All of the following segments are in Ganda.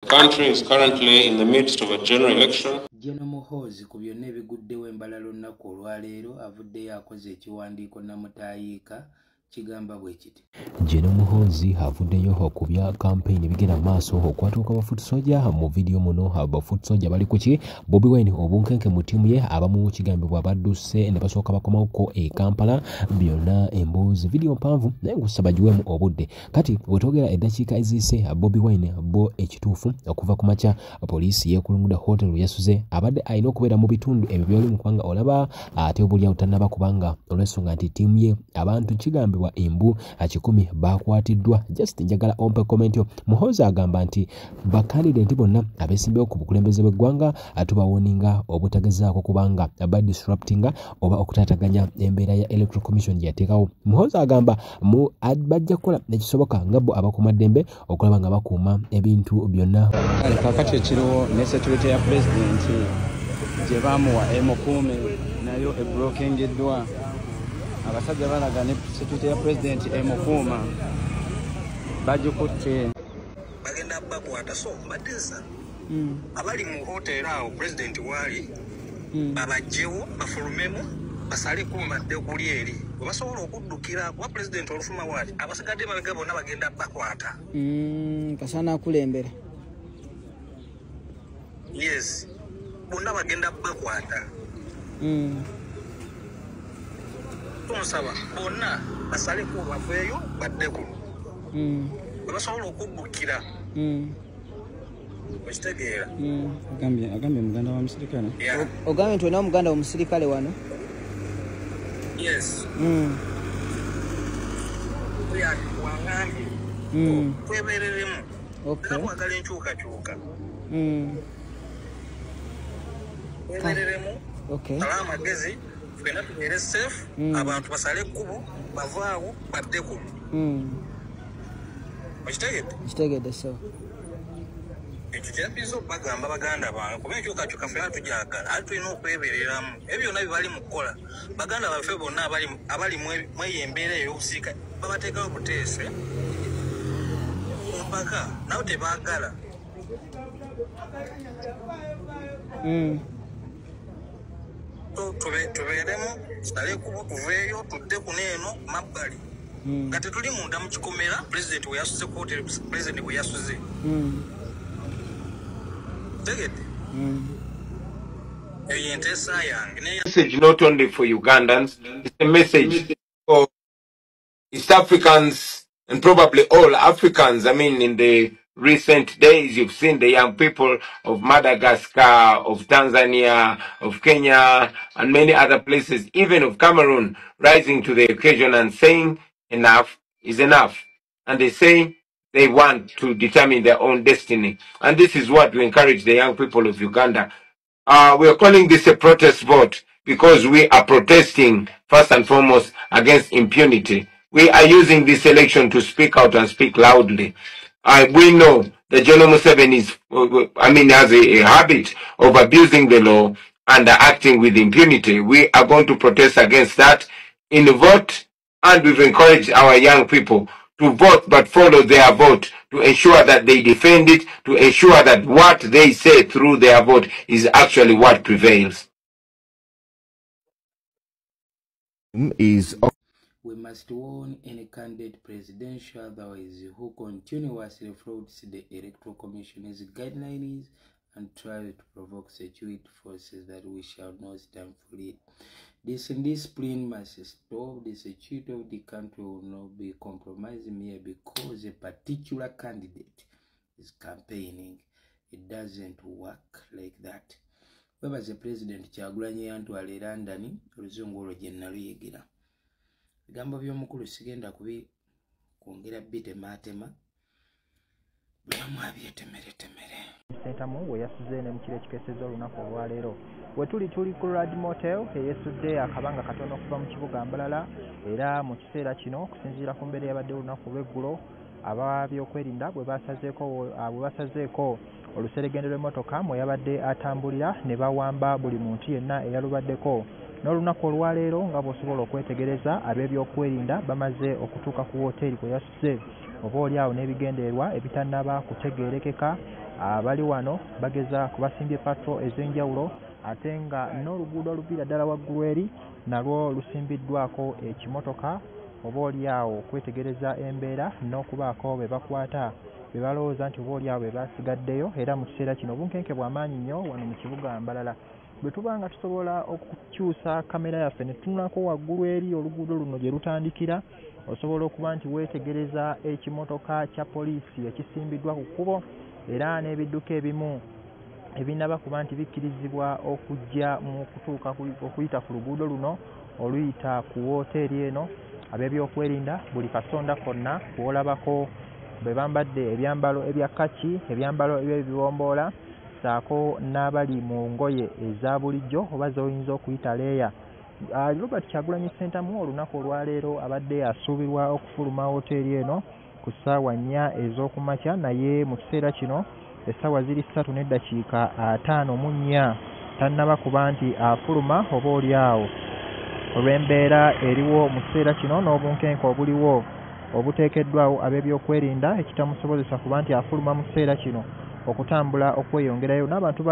country is currently in the midst of a general election. General Muhoozi ku byonna ebiguddewo embala lunaku olwaleero avuddeyo akoze ekiwandiiko namutayiika kigamba bwe kiti. General Muhoozi avuddeyo okubya campaign bigenda maaso okwatuuka Bafuti Soldier mu video muno Bafuti Soldier bali kuki Bobi Wine obunkenke mu tiimu ye abamu kigambibwa badduse ne basooka bakomako e Kampala byonna emboozi video mpanvu naye ngusaba giwemu obudde kati wetogera eddakiika eziyise Bobi Wine bo ekituufu okuva ku makya poliisi yeekulungudde hotel yasuze abadde alina okubeera mu bitundu ebyo byoli mu kubanga olaba ate obulyawo tannaba kubanga olw'ensonga nti tiimu ye abantu kigambibwa embu 10 bakwatiddwa. Just njagala ompe comment yo. Muhoozi agamba nti bakandidate bonna abeesimbawo ku bukulembeze bw'eggwanga tubawoninga obutagezaako kubanga aba disruptinga oba okutataganya embeera ya Electoral Commission yateekawo. Muhoozi agamba bajja kukola nekisoboka nga bo abakuumaddembe okulaba nga bakuuma ebintu byonna. Kakati ekiriwo ne security ya president gye baamuwa emukuume nayo eblokingiddwa. Abasajja balaga ne security ya president emukuuma bagikutte bagenda bakwata so mbadeza abali mu hotel awo president wali babajjewo bafulumemu basale kumbadde kuli eri basobola okuddukira kuba president olufuma wali abasigadde mabega bonna bagenda bakwata kasana akulembera yes bonna bagenda bakwata tonsaba bonna basale ku baveyo baddeko basobola okuddukira okitegeera agambye muganda wa musirikale ogambye nti olina omuganda omusirikale wano yes wangambye twebereremu nakwagala enkyukakyuka twebereremu ala amagezi fena tubeere safe abantu basale ekkubo bavaawo baddeko okitegedde so ekyo kyapinza okubagamba baganda bange kuba enkyukakyuka fena tujagala ate tulina okwebereramu ebyo byonna bye mu kukola baganda baffe bonna abali mweyo embeera ey'obusiika babateekawo obuteese mpaka nawe tebaagala tubeeremu tutale kubo tuveeyo tudde kuneeno mabbali nga tetuli munda mu kikomera president we yasuze kooteri president we yasuze tegedde eyo yenteesa yange Message not only for Ugandans, it's a message for East Africans and probably all Africans. I mean, in the recent days, you've seen the young people of Madagascar, of Tanzania, of Kenya, and many other places, even of Cameroon, rising to the occasion and saying enough is enough. And they say they want to determine their own destiny. And this is what we encourage the young people of Uganda. We are calling this a protest vote because we are protesting first and foremost against impunity. We are using this election to speak out and speak loudly. We know that General Museveni has a habit of abusing the law and acting with impunity. We are going to protest against that in the vote, and we've encouraged our young people to vote, but follow their vote to ensure that they defend it, to ensure that what they say through their vote is actually what prevails. We must warn any candidate presidential otherwise who continuously flouts the Electoral Commission's guidelines and tries to provoke security forces that we shall not stand for it. This indiscipline must stop. The security of the country will not be compromised mere because a particular candidate is campaigning. It doesn't work like that. Webaze President Kyagulanyi yantwala e London oluzungu olwo gye nnaluyigira. Ebigambo by'omukulu sigenda kwongera bitemaatema bulamu abyetemeretemere. Sentamu we yasuze ne mukire ekikeeseza olunaku olwaleero we tuli ku Rad Motel eyesudde akabanga katono okuva mu kibuga Mbalala era mu kiseera kino okusinziira ku mbeera yabadde olunaku lw'eggulo ab'ebyokwerinda bwe basazeeko oluseregende lw'emmotoka mwe yabadde atambulira ne bawamba buli muntu yenna eyalubaddeko n'olunaku olwaleero nga bw'osobola okwetegereza ab'ebyokwerinda bamaze okutuuka ku woteeri kwe yasuze oba oliawo n'ebigendererwa ebitannaba kutegeerekeka abali wano bageza kubasimbye patrol ez'enjawulo ate nga n'oluguudo oluviira ddala waggulu eri nalwo lusimbiddwako ekimotoka oba oliawo kwetegereza embeera n'okubaako be bakwata be balowooza nti oba oliawo be basigaddeyo era mu kiseera kino obunkenke bw'amaanyi nnyo wano mu kibuga Mbalala. Bwe tuba nga tusobola okukyusa kamera yaffe ne tutunulako waggulu eri oluguudo luno gye lutandikira osobola okuba nti weetegereza ekimotoka kya poliisi ekisimbiddwa ku kkubo era n'ebidduka ebimu ebinaba kuba nti bikkirizibwa okujja mu kutuuka okuyita ku luguudo luno oluyita ku wooteeri eno. Ab'ebyokwerinda buli kasonda konna kwolabako bwe bambadde ebyambalo ebya kaki, ebyambalo eby'ebibomboola saako n'abali mu ngoye eza bulijjo oba z'oyinza okuyita leeya. Robert Kyagulanyi Ssentamu olunaku olwaleero abadde asuubirwa okufuluma wooteeri eno ku ssaawa 4 ez'okumakya naye mu kiseera kino essaawa ziri 3:54 tannaba kuba nti afuluma oba oliawo olw'embeera eriwo mu kiseera kino n'obunkenke obuliwo obuteekeddwawo ab'ebyokwerinda ekitamusobozesa kuba nti afuluma mu kiseera kino okutambula okweyongerayo. N'abantu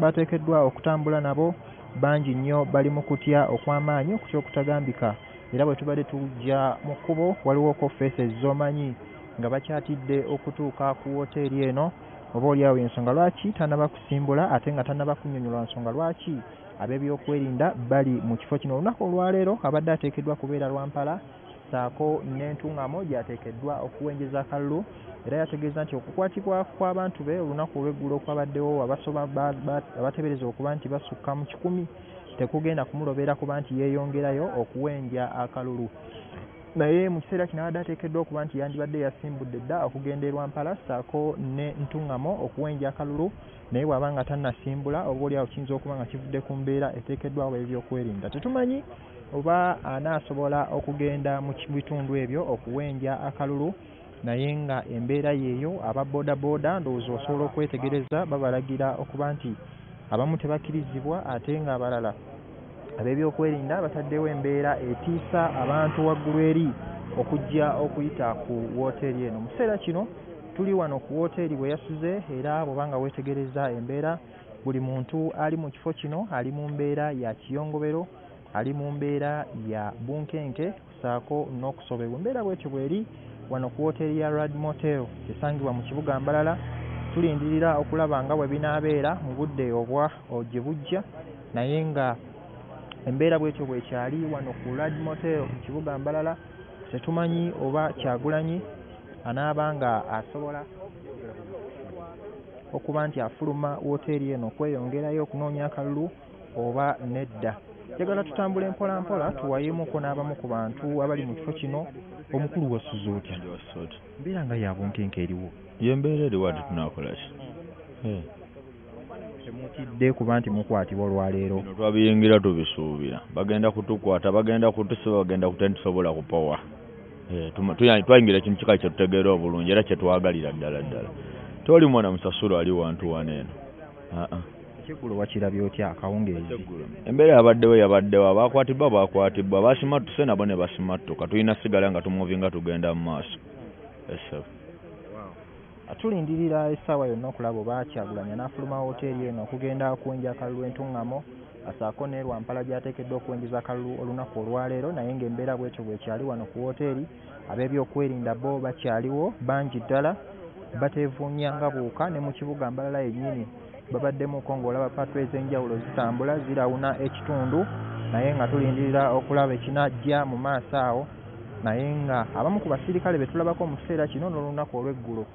bateekeddwa okutambula nabo bangi nnyo bali mu kutya okw'amaanyi okutya okutagambika era bwe tubadde tujja mu kkubo waliwoko faces z'omanyi nga bakyatidde okutuuka ku wooteeri eno oba oliawo ensonga lwaki tannaba kusimbula ate nga tannaba kunnyonnyola nsonga lwaki ab'ebyokwerinda bali mu kifo kino. Olunaku olwaleero abadde ateekeddwa kubeera Lwampala saako n'entuŋŋamo gy'ateekeddwa okuwenjeza akalulu era yategeeza nti okukwatibwa kw'abantu be olunaku olw'eggulo kwabaddewo abateebereza okuba nti basukka mu 100 tekugenda kumulobera kuba nti yeeyongerayo okuwenja akalulu. Naye mu kiseera kino abadde ateekeddwa okuba nti yandibadde yasimbudde dda okugenda e Lwampala saako ne ntuŋŋamo okuwenja akalulu naye bw'aba nga tannasimbula oba oliawo kiyinza okuba nga kivudde ku mbeera eteekeddwawo ebyokwerinda. Tetumanyi oba anaasobola okugenda mu bitundu ebyo okuwenja akalulu naye nga embeera yeeyo aba boodabooda ndowooza osobola okwetegereza babalagira okuba nti abamu tebakkirizibwa ate nga abalala ab'ebyokwerinda bataddewo embeera etiisa abantu waggulu eri okujja okuyita ku wooteeri eno. Mu kiseera kino tuli wano ku wooteeri bwe yasuze era bw'obanga weetegereza embeera buli muntu ali mu kifo kino ali mu mbeera ya kiyongobero ali mu mbeera ya bunkenke saako n'okusobebwa. Embeera bwetyo bweri wano ku wooteeri ya Rad Motel esangibwa mu kibuga Mbalala. Tulindirira okulaba nga bwe binaabeera mu budde obwa gye bujja naye nga embeera bwetyo bwekyali wano ku Rad Motel mu kibuga Mbalala. Tetumanyi oba Kyagulanyi anaaba nga asobola okuba nti afuluma wooteeri eno okweyongerayo okunoonya akalulu oba nedda. Njagala tutambule mpola mpola tuwayemuko n'abamu ku bantu abali mu kifo kino. Omukulu wasuze otya? Mbeera nga ya bunkenke eriwo. Ye mbeera eriwo ate tunaakola ki? Temutidde kuba nti mukwatibwa olwaleero? Twabiyingira tubisuubira. Bagenda kutukwata, bagenda kutusiba, bagenda kutentusobola kupowa. Twayingira ekintu kika kye tutegeera obulungi era kye twagalira ddala ddala. Toli mwana musasula ali wantu waneeno. Ekiggulo wakirabye otya akawungeezi? Embeera yabaddewo abakwatibwa bakwatibwa basimattuse nabo ne basimattuka tulina sigala nga tumuvinga tugenda mu maaso. Tulindirira essaawa yonna okulaba oba Kyagulanyi n'afuluma wooteeri eno okugenda okuwenja akalulu entuŋŋamo asaako ne Lwampala gy'ateekeddwa okuwenjeza akalulu olunaku olwaleero naye ng'embeera bwetyo bwekyali wano ku wooteeri. Ab'ebyokwerinda bo bakyaliwo bangi ddala bateevuunya nga buuka ne mu kibuga Mbalala yennyini babaddemuko ng'olaba patrol ez'enjawulo zitambula zirawuna ekitundu naye nga tulindirira okulaba ekinajja mu maaso awo naye nga abamu ku basirikale be tulabako mu kiseera kino n'olunaku olw'eggulo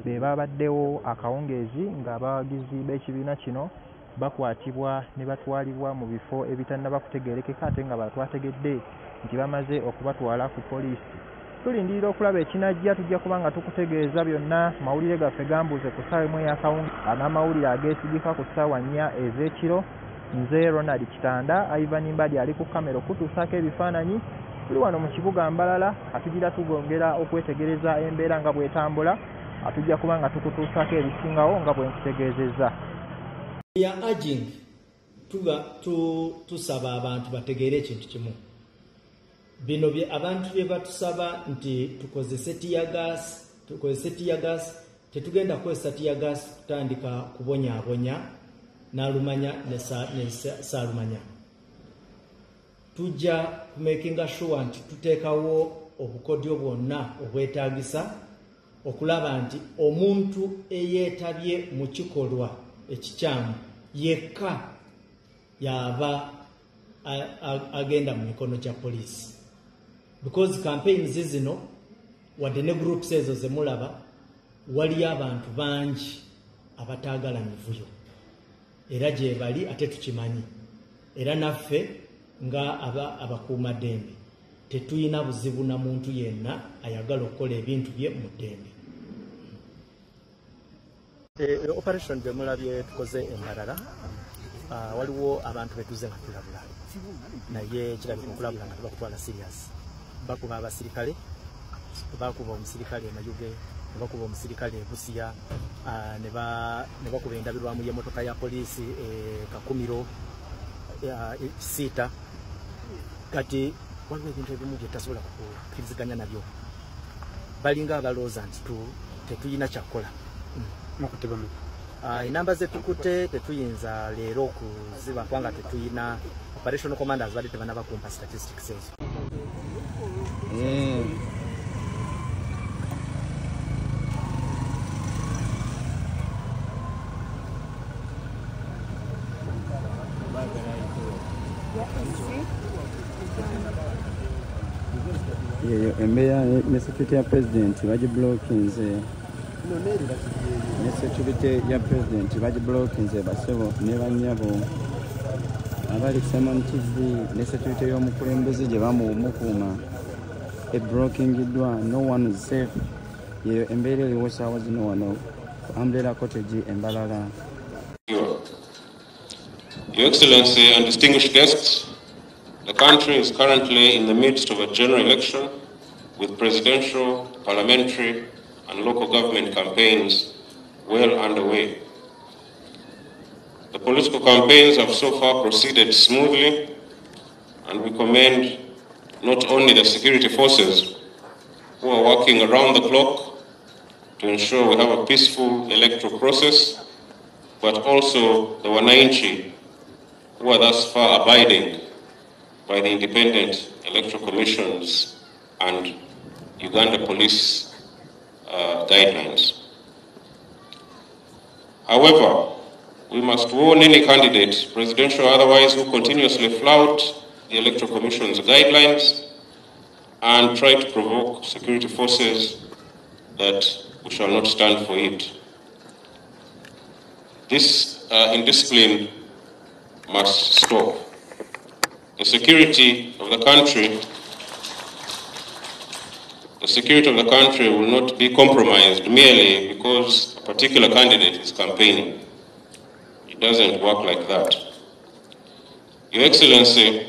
be babaddewo akawungeezi ng'abawagizi b'ekibiina kino bakwatibwa ne batwalibwa mu bifo ebitannaba kutegeerekeka ate nga batwategedde nti bamaze okubatwala ku poliisi. Tulindirira okulaba ekinajja tujja kuba nga tukutegeeza byonna. Mawulire gaffe gambuuze ku ssaawa emu ey'akawungeezi n'amawulire ageesigika ku ssaawa 4 ez'ekiro. Nze Ronald Kitanda, Ivan Mbadi ali ku kamera okutuusaako ebifaananyi. Tuli wano mu kibuga Mbalala atugira tugongera okwetegereza embeera nga bw'etambula atujja kuba nga tukutuusaako ebisingawo nga bwe nkitegeezezza. Ya aging tusaba abantu bategeere ekintu kimu. Bino bye abantu bye batusaba nti tukozese tear gas tetugenda kukozesa tiyagasi kutandika kubonyaabonya n'alumanya ne saalumanya. Tujja kumakinga sure nti tuteekawo obukodyo bwonna obwetaagisa okulaba nti omuntu eyeetabye mu kikolwa ekikyamu yekka yaba agenda mu mikono gya poliisi, because campaigns zino wadde ne groups ezo zemulaba waliyo abantu bangi abataagala mivuyo era gye bali ate tukimanyi, era naffe nga abakuumaddembe tetuyina buzibu na muntu yenna ayagala okukola ebintu bye mu ddembe. Operation gye mulabye tukoze embalala, waliwo abantu betuze nga tulabula naye kirabika okulabula nga tubakutwala serious. Bakuba abasirikale, bakuba omusirikale e Mayuge, ne bakuba omusirikale e Busia, ne bakuba endabirwamu y'emmotoka ya poliisi Kakumiro Siita. Kati waliwo ebintu ebimu bye tasobola kukkiriziganya nabyo. Balinga abalooza nti tetuyina kyakukola. Enamba zetukute tetuyinza leero okuziba kubanga tetuyina operational commanders badde tebanaba kumpa statistics ezo. Embeera ne security ya president bagiblokinze, ne security ya president bagiblokinze basebo ne banyabo abali Simon TV ne security y'omukulembeze gye bamukuuma eblokingiddwa. No one is safe. Yeyo embeera eriwo saawa zino wano Umbrella Cottage Embalala. Your Excellency and distinguished guests, the country is currently in the midst of a general election with presidential, parliamentary, and local government campaigns well underway. The political campaigns have so far proceeded smoothly, and we commend not only the security forces who are working around the clock to ensure we have a peaceful electoral process, but also the Wananchi who are thus far abiding by the Independent Electoral Commission's and Uganda Police guidelines. However, we must warn any candidate, presidential or otherwise, who continuously flout the Electoral Commission's guidelines and try to provoke security forces that we shall not stand for it. This indiscipline must stop. The security of the country will not be compromised merely because a particular candidate is campaigning. It doesn't work like that. Your Excellency,